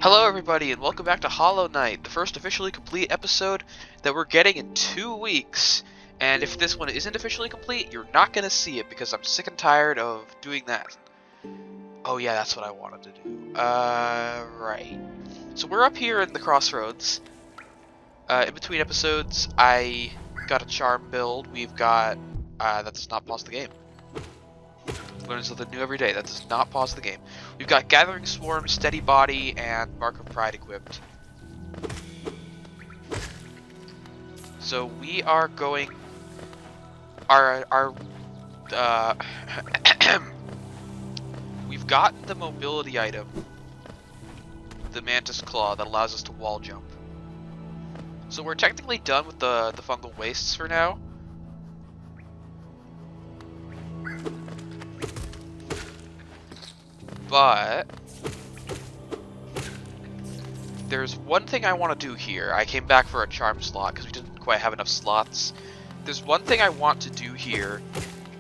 Hello everybody and welcome back to Hollow Knight, the first officially complete episode that we're getting in 2 weeks. And if this one isn't officially complete, you're not going to see it because I'm sick and tired of doing that. Oh yeah, that's what I wanted to do. Right. So we're up here in the crossroads. In between episodes, I got a charm build. We've got... that does not pause the game. Learn something new every day. That does not pause the game. We've got Gathering Swarm, Steady Body, and Mark of Pride equipped. So we are going... We've gotten the mobility item, the Mantis Claw, that allows us to wall jump. So we're technically done with the fungal wastes for now. But there's one thing I want to do here. I came back for a charm slot because we didn't quite have enough slots. There's one thing I want to do here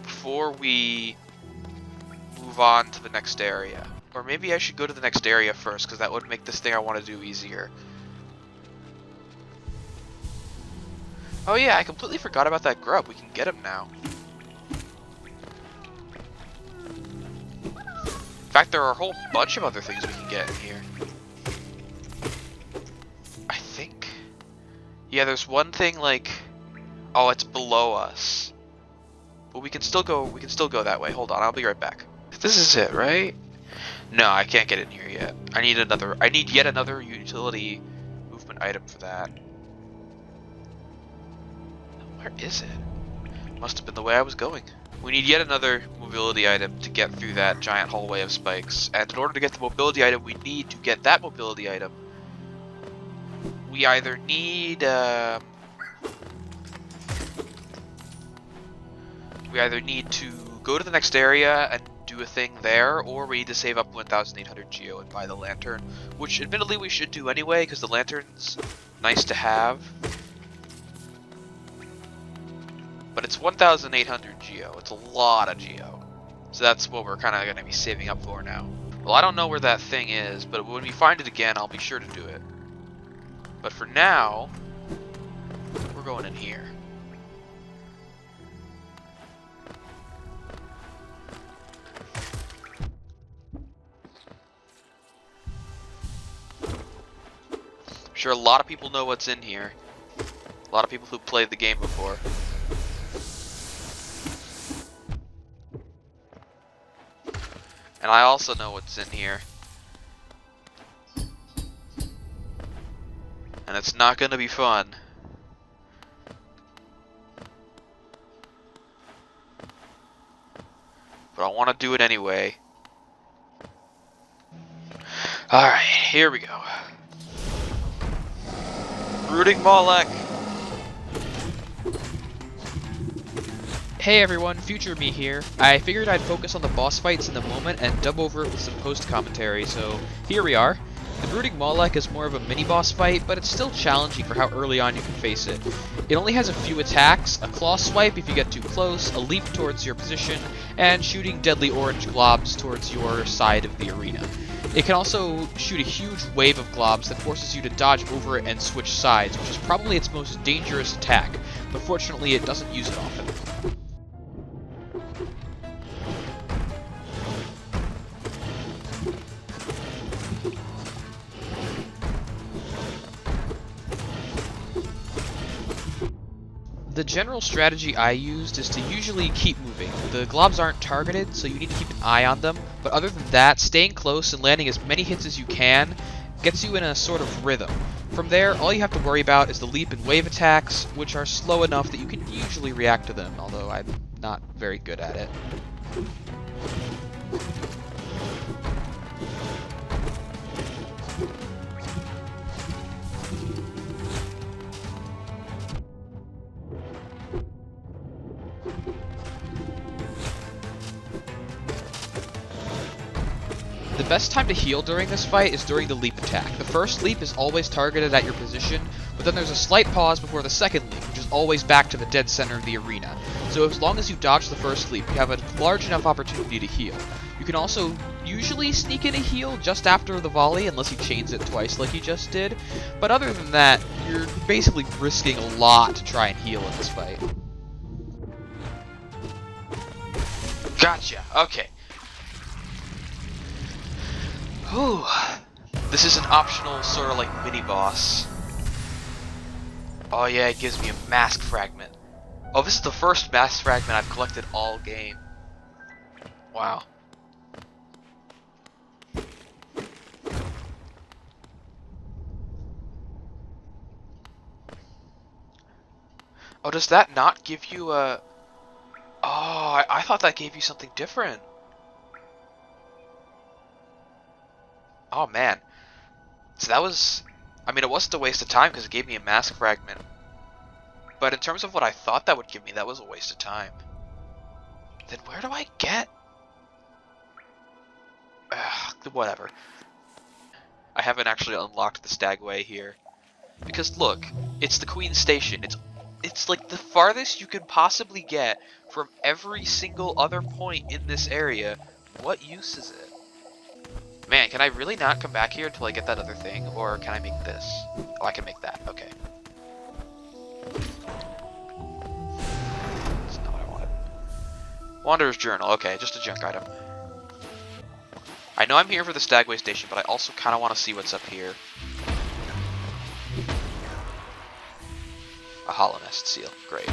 before we move on to the next area. Or maybe I should go to the next area first because that would make this thing I want to do easier. Oh yeah, I completely forgot about that grub. We can get him now. In fact, there are a whole bunch of other things we can get in here. I think. Yeah, there's one thing like, oh, it's below us. But we can still go. We can still go that way. Hold on, I'll be right back. This is it, right? No, I can't get in here yet. I need another. I need yet another utility movement item for that. Where is it? Must have been the way I was going. We need yet another mobility item to get through that giant hallway of spikes. And in order to get the mobility item, we need to get that mobility item. We either need to go to the next area and do a thing there, or we need to save up 1,800 geo and buy the lantern, which admittedly we should do anyway because the lantern's nice to have. But it's 1,800 geo. It's a lot of geo. So that's what we're kind of going to be saving up for now. Well, I don't know where that thing is, but when we find it again, I'll be sure to do it. But for now, we're going in here. I'm sure a lot of people know what's in here. A lot of people who played the game before. And I also know what's in here. And it's not going to be fun. But I want to do it anyway. Alright, here we go. Brooding Mall. Hey everyone, future me here. I figured I'd focus on the boss fights in the moment and dub over it with some post-commentary, so here we are. The Brooding Mall is more of a mini-boss fight, but it's still challenging for how early on you can face it. It only has a few attacks, a claw swipe if you get too close, a leap towards your position, and shooting deadly orange globs towards your side of the arena. It can also shoot a huge wave of globs that forces you to dodge over it and switch sides, which is probably its most dangerous attack, but fortunately it doesn't use it often. The general strategy I used is to usually keep moving. The globs aren't targeted, so you need to keep an eye on them, but other than that, staying close and landing as many hits as you can gets you in a sort of rhythm. From there, all you have to worry about is the leap and wave attacks, which are slow enough that you can usually react to them, although I'm not very good at it. The best time to heal during this fight is during the leap attack. The first leap is always targeted at your position, but then there's a slight pause before the second leap, which is always back to the dead center of the arena. So as long as you dodge the first leap, you have a large enough opportunity to heal. You can also usually sneak in a heal just after the volley, unless he chains it twice like he just did. But other than that, you're basically risking a lot to try and heal in this fight. Gotcha. Okay. Whew. This is an optional sort of like mini boss. Oh yeah, it gives me a mask fragment. Oh, this is the first mask fragment I've collected all game. Wow. Oh, does that not give you a... Oh, I thought that gave you something different. Oh man. So that was... I mean, it wasn't a waste of time because it gave me a mask fragment. But in terms of what I thought that would give me, that was a waste of time. Then where do I get... whatever. I haven't actually unlocked the Stagway here. Because look, it's the Queen's Station. It's like the farthest you can possibly get from every single other point in this area. What use is it? Man, can I really not come back here until I get that other thing? Or can I make this? Oh, I can make that. Okay. That's not what I wanted. Wanderer's Journal. Okay, just a junk item. I know I'm here for the Stagway Station, but I also kind of want to see what's up here. A Hollow Nest seal. Great.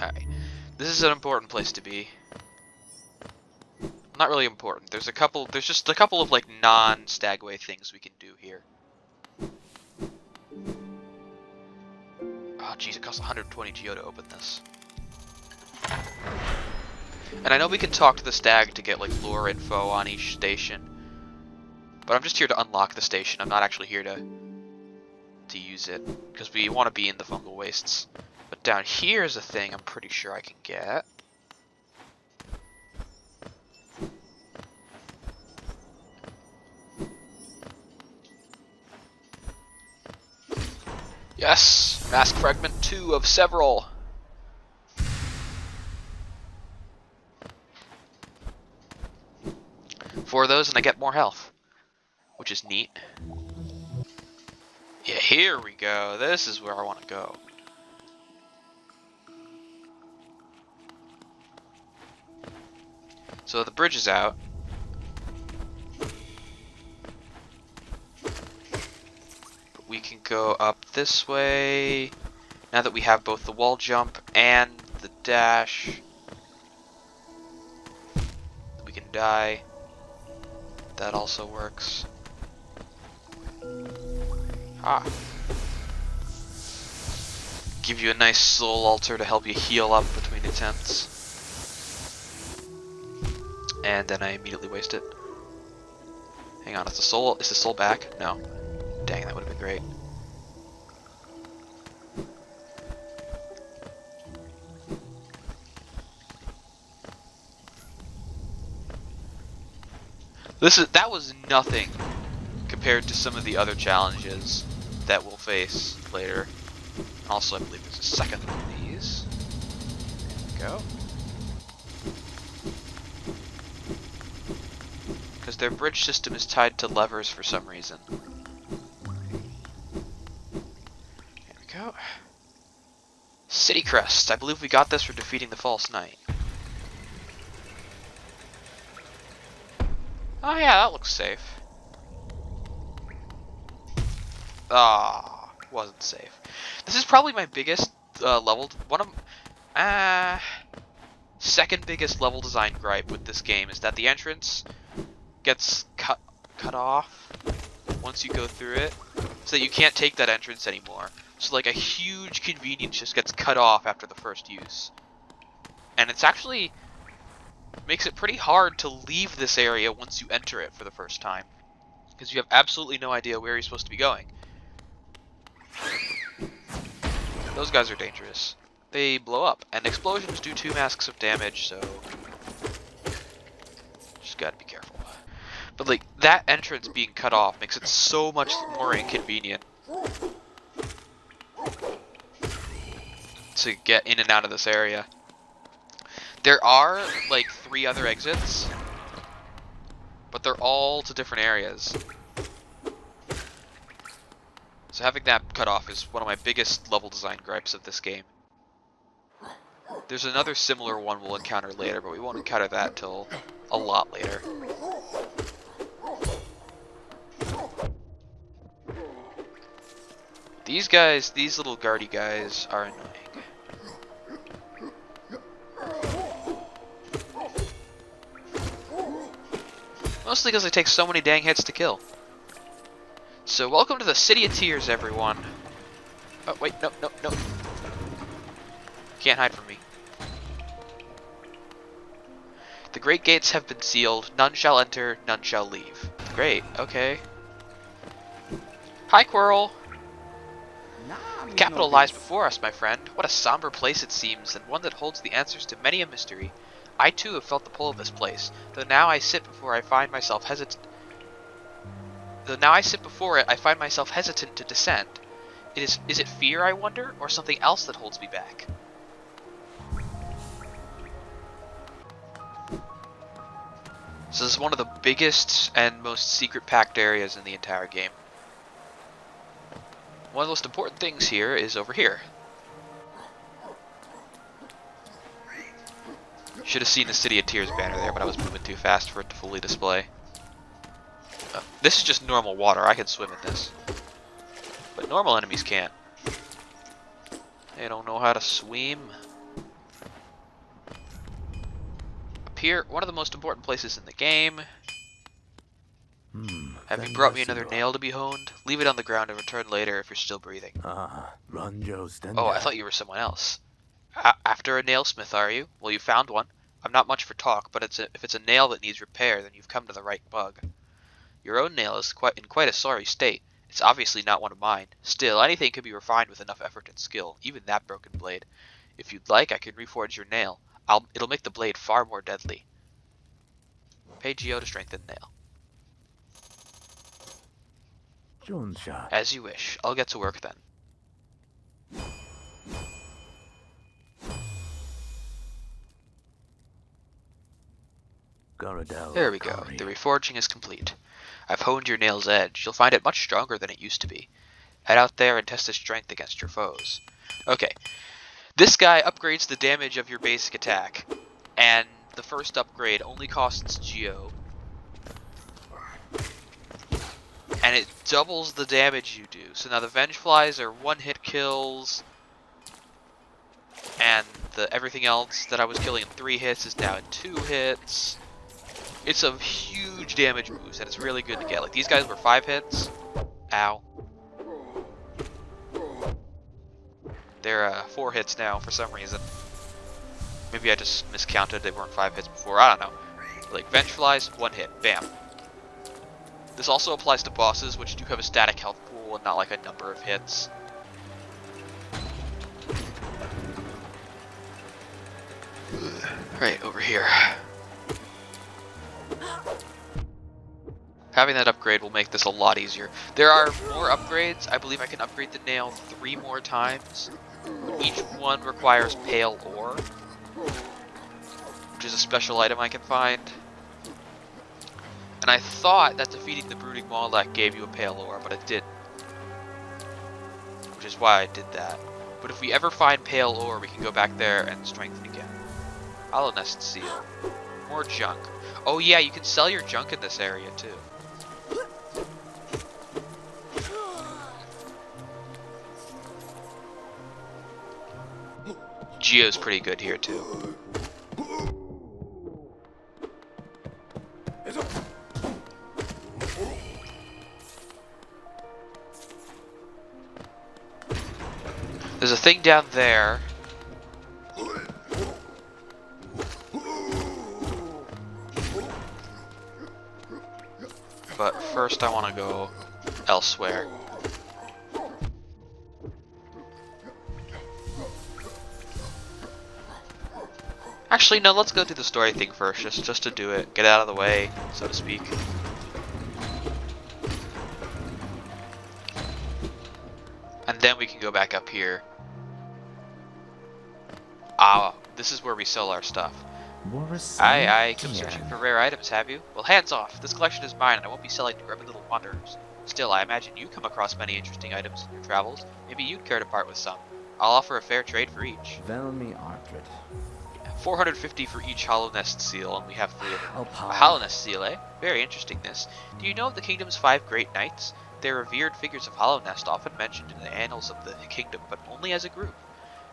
Alright. This is an important place to be. Not really important. There's just a couple of like non-Stagway things we can do here. Oh jeez, it costs 120 geo to open this. And I know we can talk to the stag to get like lore info on each station. But I'm just here to unlock the station. I'm not actually here to use it. Because we want to be in the fungal wastes. But down here is a thing I'm pretty sure I can get. Yes! Mask Fragment 2 of several! Four of those and I get more health. Which is neat. Yeah, here we go. This is where I want to go. So the bridge is out. But we can go up this way. Now that we have both the wall jump and the dash. We can die. That also works. Ah. Give you a nice soul altar to help you heal up between attempts. And then I immediately waste it. Hang on, is the soul back? No. Dang, that would have been great. That was nothing compared to some of the other challenges that we'll face later. Also, I believe there's a second one of these. There we go. Because their bridge system is tied to levers for some reason. There we go. City Crest. I believe we got this for defeating the False Knight. Oh yeah, that looks safe. Ah, wasn't safe. This is probably my biggest second biggest level design gripe with this game is that the entrance gets cut off once you go through it, so that you can't take that entrance anymore. So like a huge convenience just gets cut off after the first use, and it's actually makes it pretty hard to leave this area once you enter it for the first time, because you have absolutely no idea where you're supposed to be going. Those guys are dangerous. They blow up, and explosions do 2 masks of damage, so just gotta be careful. But like, that entrance being cut off makes it so much more inconvenient to get in and out of this area. There are, like, 3 other exits, but they're all to different areas. So having that cut off is one of my biggest level design gripes of this game. There's another similar one we'll encounter later, but we won't encounter that till a lot later. These guys, these little guardy guys, are annoying. Mostly because they take so many dang hits to kill. So welcome to the City of Tears, everyone. Oh, wait, no. Can't hide from me. The great gates have been sealed. None shall enter, none shall leave. Great, okay. Hi, Quirrell. The capital lies before us, my friend. What a somber place it seems, and one that holds the answers to many a mystery. I too have felt the pull of this place, though now I sit before it, I find myself hesitant to descend. Is it fear, I wonder, or something else that holds me back? So this is one of the biggest and most secret-packed areas in the entire game. One of the most important things here is over here. Should have seen the City of Tears banner there, but I was moving too fast for it to fully display. This is just normal water. I can swim in this. But normal enemies can't. They don't know how to swim. Up here, one of the most important places in the game. Have you brought me another nail to be honed? Leave it on the ground and return later if you're still breathing. Oh, I thought you were someone else. After a nailsmith, are you? Well, you found one. I'm not much for talk, but if it's a nail that needs repair, then you've come to the right bug. Your own nail is in quite a sorry state. It's obviously not one of mine. Still, anything can be refined with enough effort and skill, even that broken blade. If you'd like, I can reforge your nail. It'll make the blade far more deadly. Pay Geo to strengthen nail. As you wish. I'll get to work then. There we go. The reforging is complete. I've honed your nail's edge. You'll find it much stronger than it used to be. Head out there and test its strength against your foes. Okay. This guy upgrades the damage of your basic attack. And the first upgrade only costs Geo. And it doubles the damage you do. So now the Vengeflies are one-hit kills. And everything else that I was killing in 3 hits is now in 2 hits. It's a huge damage boost, and it's really good to get. Like, these guys were 5 hits. Ow. They're 4 hits now for some reason. Maybe I just miscounted. They weren't 5 hits before. I don't know. Like, Vengeflies, 1 hit. Bam. This also applies to bosses, which do have a static health pool and not like a number of hits. Right, over here. Having that upgrade will make this a lot easier. There are more upgrades. I believe I can upgrade the nail 3 more times. Each one requires pale ore, which is a special item I can find. And I thought that defeating the Brooding Mall gave you a pale ore, but it didn't. Which is why I did that. But if we ever find pale ore, we can go back there and strengthen again. Hollow Nest Seal. More junk. Oh yeah, you can sell your junk in this area too. Geo's pretty good here too. There's a thing down there. But first I want to go elsewhere. Actually, no, let's go do the story thing first, just to do it. Get out of the way, so to speak. And then we can go back up here. Ah, this is where we sell our stuff. Aye, aye, come searching for rare items, have you? Well, hands off. This collection is mine, and I won't be selling to grubby little wanderers. Still, I imagine you come across many interesting items in your travels. Maybe you'd care to part with some. I'll offer a fair trade for each. 450 for each Hollow Nest seal, and we have 3 of them. A Hollow Nest seal, eh? Very interestingness. Do you know of the kingdom's 5 great knights? They're revered figures of Hollow Nest, often mentioned in the annals of the kingdom, but only as a group.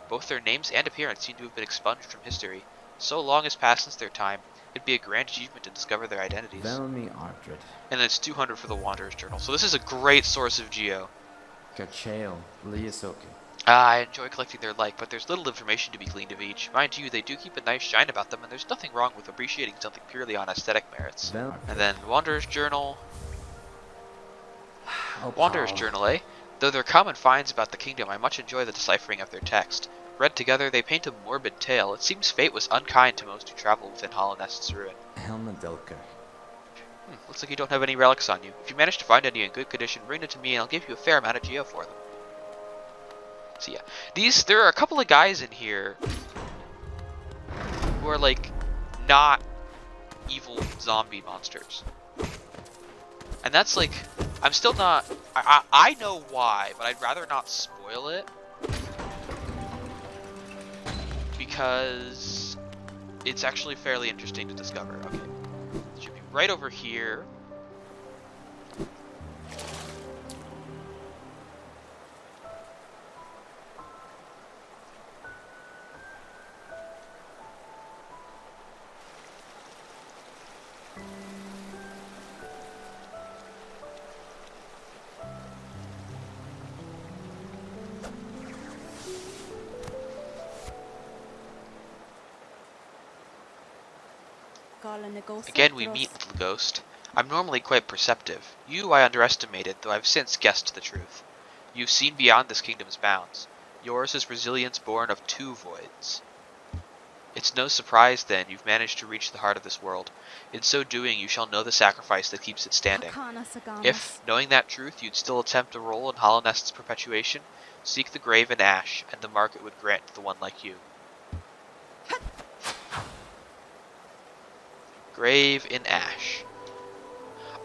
Both their names and appearance seem to have been expunged from history. So long has passed since their time, it'd be a grand achievement to discover their identities. And then it's 200 for the Wanderer's Journal. So this is a great source of geo. I enjoy collecting their like, but there's little information to be gleaned of each. Mind you, they do keep a nice shine about them, and there's nothing wrong with appreciating something purely on aesthetic merits. And then Wanderer's Journal. Wanderer's Journal, eh? Though they're common finds about the kingdom, I much enjoy the deciphering of their text. Read together, they paint a morbid tale. It seems fate was unkind to most who travel within Hollow Nest's ruin. Looks like you don't have any relics on you. If you manage to find any in good condition, bring them to me and I'll give you a fair amount of geo for them. So yeah, there are a couple of guys in here who are like not evil zombie monsters. And that's like, I'm still not, I know why, but I'd rather not spoil it. Because it's actually fairly interesting to discover. Okay, it should be right over here. Again we meet, little ghost. I'm normally quite perceptive. You I underestimated, though I've since guessed the truth. You've seen beyond this kingdom's bounds. Yours is resilience born of 2 voids. It's no surprise, then, you've managed to reach the heart of this world. In so doing, you shall know the sacrifice that keeps it standing. If, knowing that truth, you'd still attempt a role in Hollow Nest's perpetuation, seek the grave in ash, and the mark it would grant to the one like you. Grave in ash.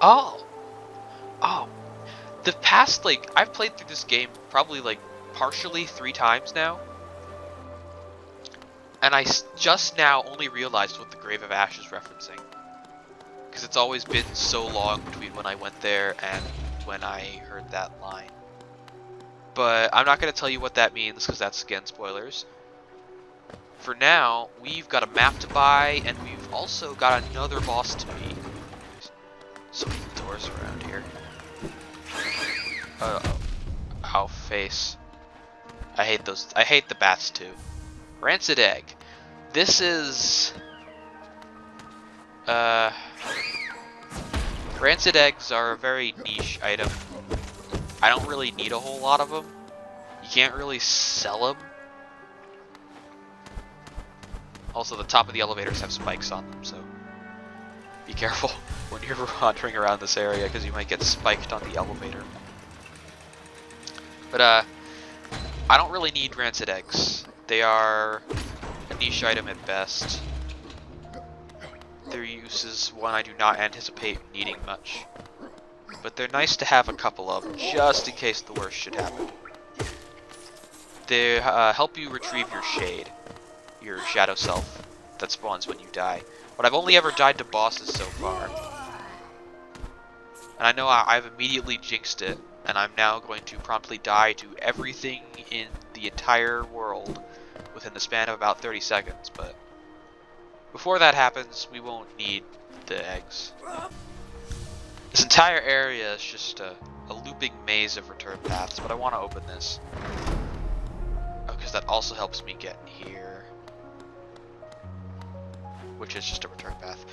Oh! The past, like, I've played through this game probably, like, partially 3 times now. And I just now only realized what the Grave of Ash is referencing. Because it's always been so long between when I went there and when I heard that line. But I'm not going to tell you what that means, because that's, again, spoilers. For now, we've got a map to buy, and we've also got another boss to beat. So many doors around here. Ow, face. I hate those. I hate the bats too. Rancid Egg. This is... Rancid Eggs are a very niche item. I don't really need a whole lot of them. You can't really sell them. Also, the top of the elevators have spikes on them, so be careful when you're wandering around this area, because you might get spiked on the elevator. But, I don't really need Rancid Eggs. They are a niche item at best. Their use is one I do not anticipate needing much. But they're nice to have a couple of, just in case the worst should happen. They help you retrieve your shade. Your shadow self that spawns when you die. But I've only ever died to bosses so far. And I know I've immediately jinxed it, and I'm now going to promptly die to everything in the entire world within the span of about 30 seconds, but before that happens, we won't need the eggs. This entire area is just a looping maze of return paths, but I want to open this. Oh, because that also helps me get in here. Which is just a return path.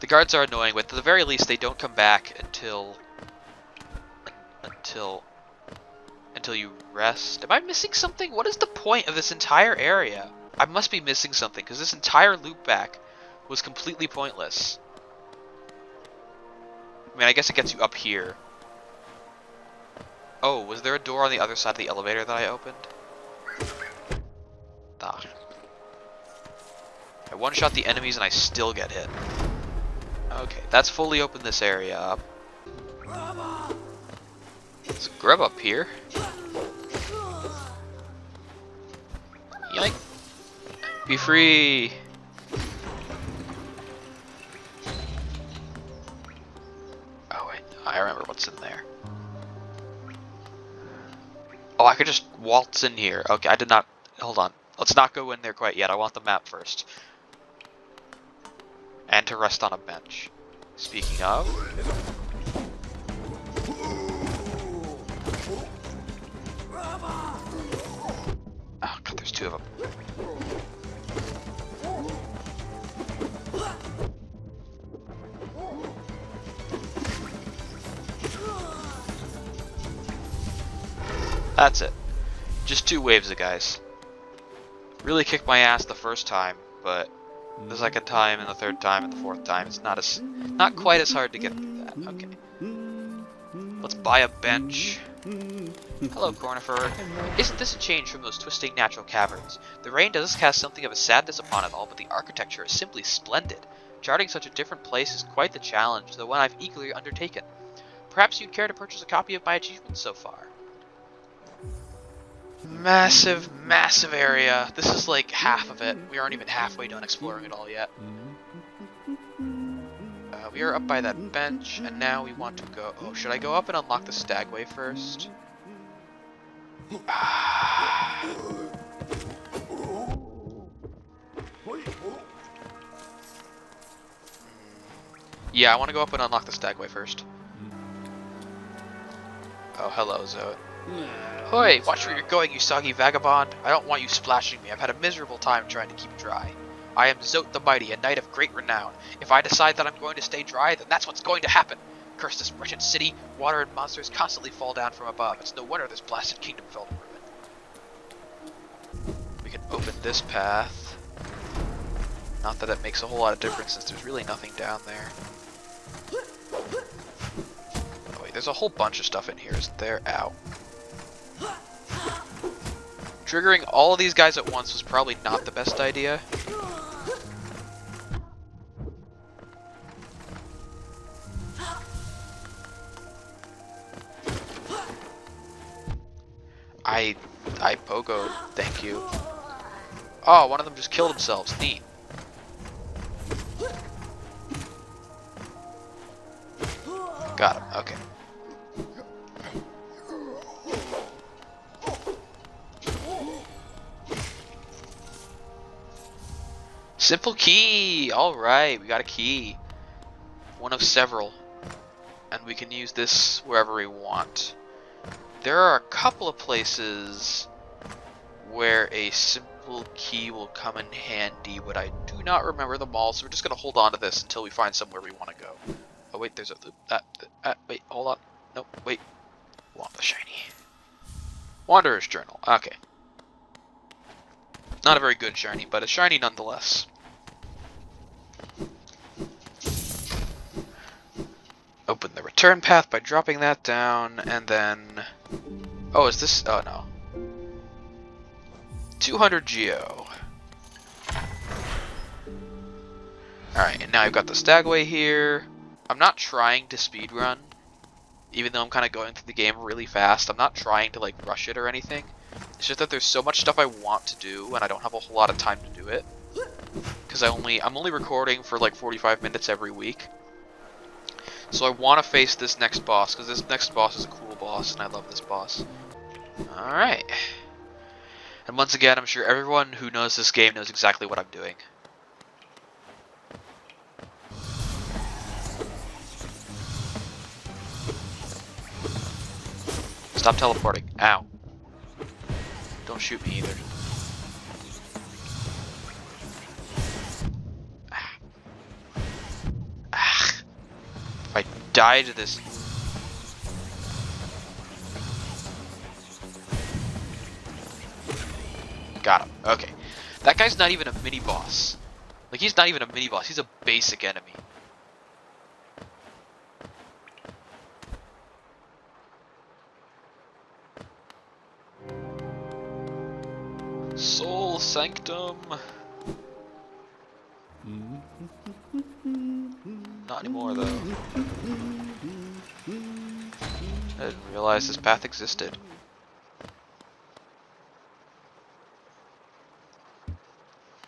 The guards are annoying, but at the very least they don't come back until you rest. Am I missing something? What is the point of this entire area? I must be missing something, because this entire loop back was completely pointless. I mean, I guess it gets you up here. Oh, was there a door on the other side of the elevator that I opened? Ah. I one-shot the enemies and I still get hit. Okay, that's fully opened this area up. There's a grub up here. Yoink. Be free! Oh wait, I remember what's in there. Oh, I could just waltz in here. Okay, I did not... Hold on. Let's not go in there quite yet. I want the map first. And to rest on a bench. Speaking of... Oh god, there's two of them. That's it. Just 2 waves of guys. Really kicked my ass the first time, but the second time and the third time and the fourth time, it's not quite as hard to get through that. Okay. Let's buy a bench. Hello, Cornifer. Isn't this a change from those twisting natural caverns? The rain does cast something of a sadness upon it all, but the architecture is simply splendid. Charting such a different place is quite the challenge, though one I've eagerly undertaken. Perhaps you'd care to purchase a copy of my achievements so far. Massive, massive area. This is like half of it. We aren't even halfway done exploring it all yet. We are up by that bench, and now we want to go... Oh, should I go up and unlock the stagway first? Yeah, I want to go up and unlock the stagway first. Oh, hello, Zoe. Hoi, watch where you're going, you soggy vagabond. I don't want you splashing me. I've had a miserable time trying to keep dry. I am Zote the Mighty, a knight of great renown. If I decide that I'm going to stay dry, then that's what's going to happen. Curse this wretched city. Water and monsters constantly fall down from above. It's no wonder this blasted kingdom fell to ruin. We can open this path. Not that it makes a whole lot of difference since there's really nothing down there. Oh wait, there's a whole bunch of stuff in here, isn't there? Ow. Triggering all of these guys at once was probably not the best idea. I pogoed, thank you. Oh, one of them just killed themselves. Neat. Got him, okay. Simple key! Alright, we got a key. One of several. And we can use this wherever we want. There are a couple of places where a simple key will come in handy, but I do not remember them all, so we're just going to hold on to this until we find somewhere we want to go. Oh wait, there's a... wait, hold on. Nope, wait. Want the shiny. Wanderer's Journal, okay. Not a very good shiny, but a shiny nonetheless. Open the return path by dropping that down, and then... Oh, is this... Oh, no. 200 Geo. Alright, and now I've got the stagway here. I'm not trying to speedrun, even though I'm kind of going through the game really fast. I'm not trying to, like, rush it or anything. It's just that there's so much stuff I want to do, and I don't have a whole lot of time to do it. Because I'm only recording for, like, 45 minutes every week. So I want to face this next boss, because this next boss is a cool boss, and I love this boss. Alright. And once again, I'm sure everyone who knows this game knows exactly what I'm doing. Stop teleporting. Ow. Don't shoot me either. If I die to this... Got him. Okay. That guy's not even a mini-boss. Like, he's not even a mini-boss. He's a basic enemy. Soul Sanctum. Not anymore, though. I didn't realize this path existed.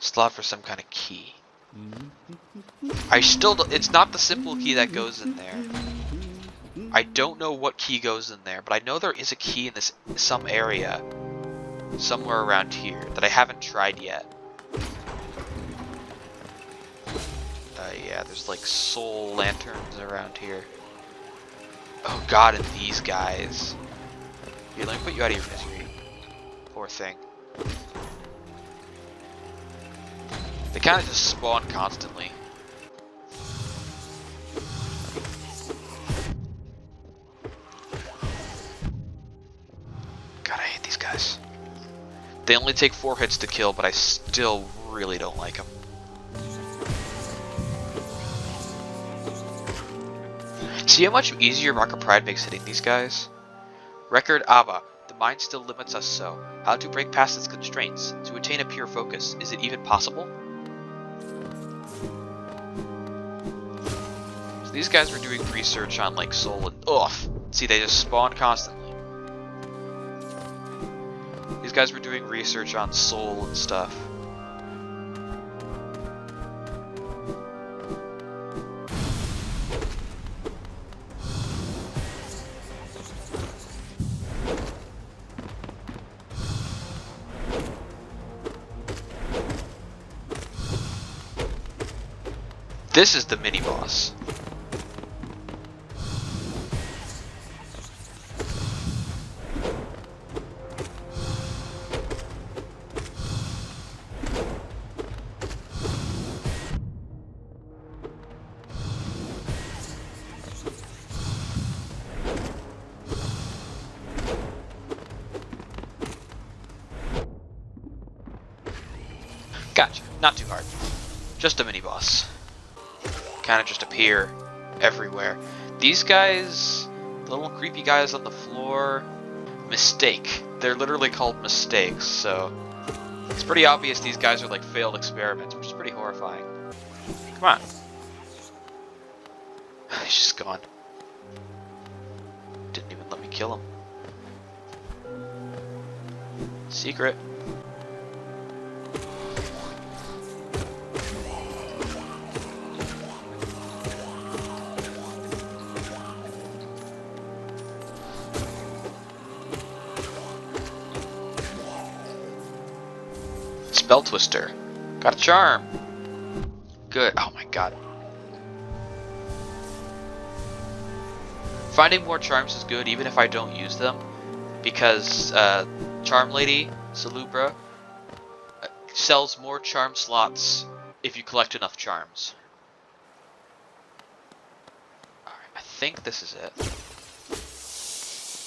Slot for some kind of key. I still don't, it's not the simple key that goes in there. I don't know what key goes in there, but I know there is a key in this some area somewhere around here that I haven't tried yet. Yeah, there's like soul lanterns around here. Oh god, and these guys. Here, let me put you out of your misery. Poor thing. They kind of just spawn constantly. God, I hate these guys. They only take 4 hits to kill, but I still really don't like them. See how much easier Rocket Pride makes hitting these guys? Record Abba. The mind still limits us so. How to break past its constraints? To attain a pure focus. Is it even possible? So these guys were doing research on like soul and... Ugh! See, they just spawn constantly. These guys were doing research on soul and stuff. This is the mini-boss. Gotcha. Not too hard. Just a mini-boss. Kind of just appear everywhere. These guys, the little creepy guys on the floor, mistake. They're literally called mistakes, so it's pretty obvious these guys are like failed experiments, which is pretty horrifying. Come on. He's just gone. Didn't even let me kill him. Secret. Spell Twister. Got a charm. Good. Oh my god. Finding more charms is good even if I don't use them. Because Charm Lady, Salubra, sells more charm slots if you collect enough charms. Alright, I think this is it.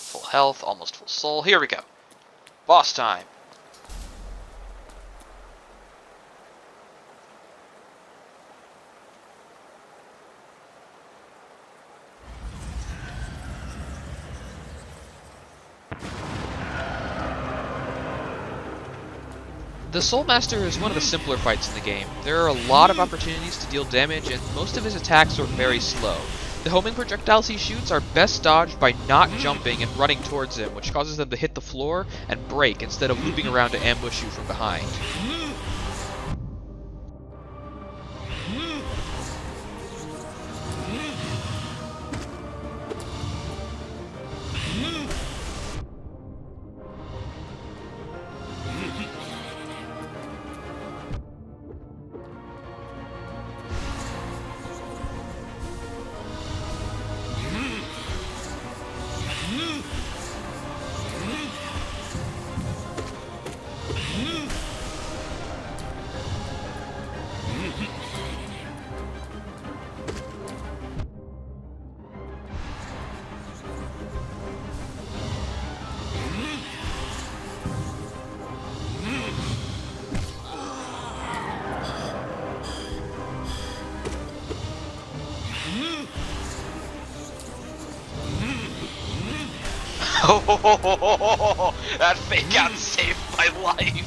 Full health, almost full soul. Here we go. Boss time. The Soulmaster is one of the simpler fights in the game. There are a lot of opportunities to deal damage, and most of his attacks are very slow. The homing projectiles he shoots are best dodged by not jumping and running towards him, which causes them to hit the floor and break instead of looping around to ambush you from behind. Oh, that fake out saved my life.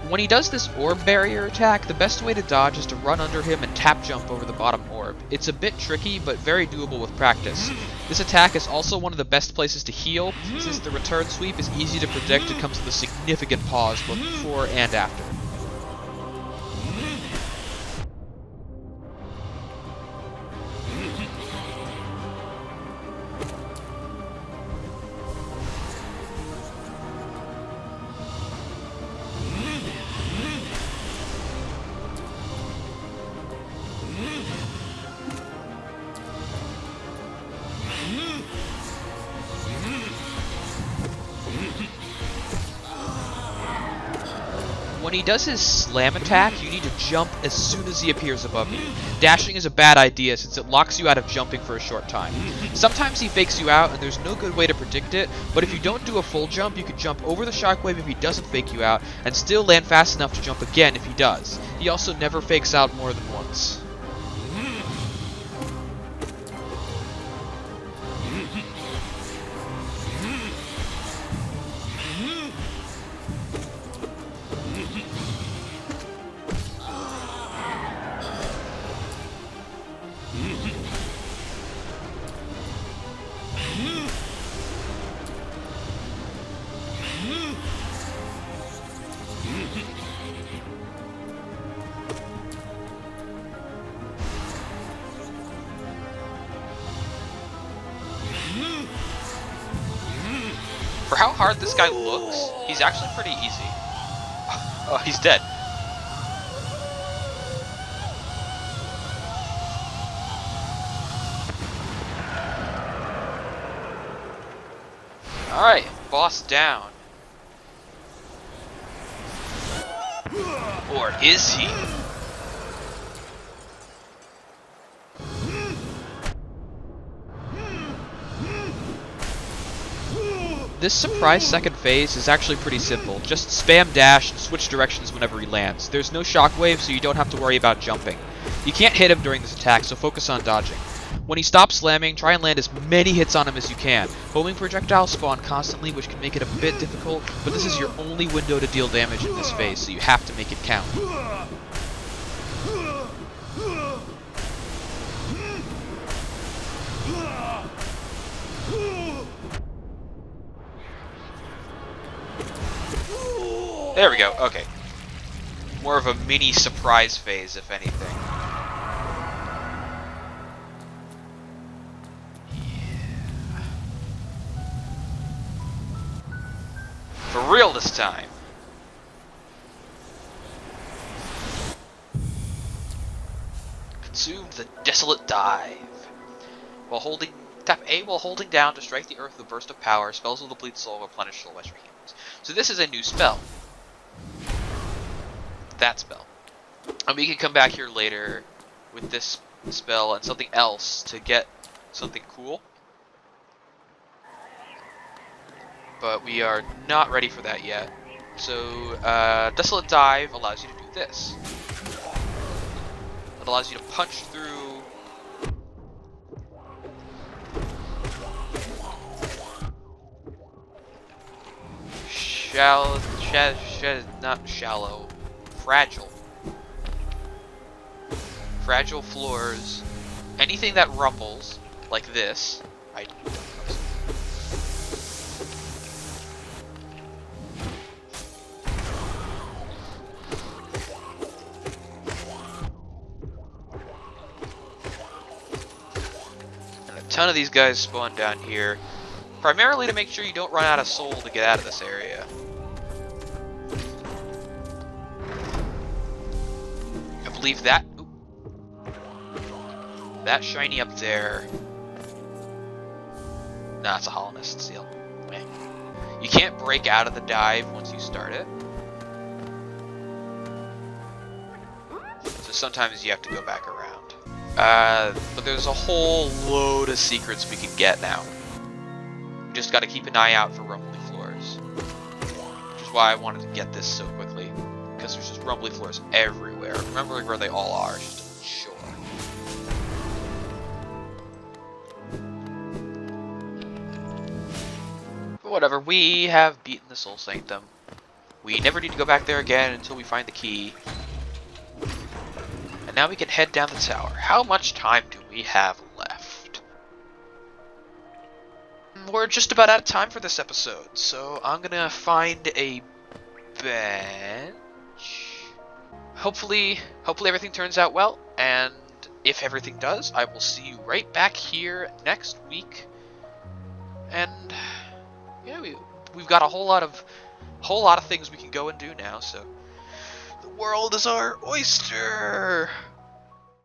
When he does this Orb Barrier Attack, the best way to dodge is to run under him and tap jump over the bottom orb. It's a bit tricky, but very doable with practice. This attack is also one of the best places to heal, since the return sweep is easy to predict and comes with a significant pause both before and after. When he does his slam attack, you need to jump as soon as he appears above you. Dashing is a bad idea since it locks you out of jumping for a short time. Sometimes he fakes you out and there's no good way to predict it, but if you don't do a full jump, you can jump over the shockwave if he doesn't fake you out, and still land fast enough to jump again if he does. He also never fakes out more than once. For how hard this guy looks, he's actually pretty easy. Oh, he's dead. Alright, boss down. Or is he? This surprise second phase is actually pretty simple. Just spam dash and switch directions whenever he lands. There's no shockwave, so you don't have to worry about jumping. You can't hit him during this attack, so focus on dodging. When he stops slamming, try and land as many hits on him as you can. Homing projectiles spawn constantly, which can make it a bit difficult, but this is your only window to deal damage in this phase, so you have to make it count. There we go, okay. More of a mini surprise phase, if anything. Yeah. For real this time. Consumed the Desolate Dive. Tap A while holding down to strike the earth with a burst of power. Spells will deplete soul or replenish soul measure healings. So this is a new spell. That spell. And we can come back here later with this spell and something else to get something cool. But we are not ready for that yet. So, Desolate Dive allows you to do this. It allows you to punch through fragile floors, anything that rumbles, like this. I don't know. And a ton of these guys spawn down here, primarily to make sure you don't run out of soul to get out of this area. I believe that that shiny up there. Nah, it's a Hollow Nest seal. Meh. You can't break out of the dive once you start it. So sometimes you have to go back around. But there's a whole load of secrets we can get now. You just gotta keep an eye out for rumbly floors. Which is why I wanted to get this so quickly. Because there's just rumbly floors everywhere. Remembering where they all are is just a chore. But whatever, we have beaten the Soul Sanctum. We never need to go back there again until we find the key. And now we can head down the tower. How much time do we have left? We're just about out of time for this episode, so I'm gonna find a bench. Hopefully everything turns out well, and if everything does, I will see you right back here next week. And yeah, we've got a whole lot of things we can go and do now, so the world is our oyster.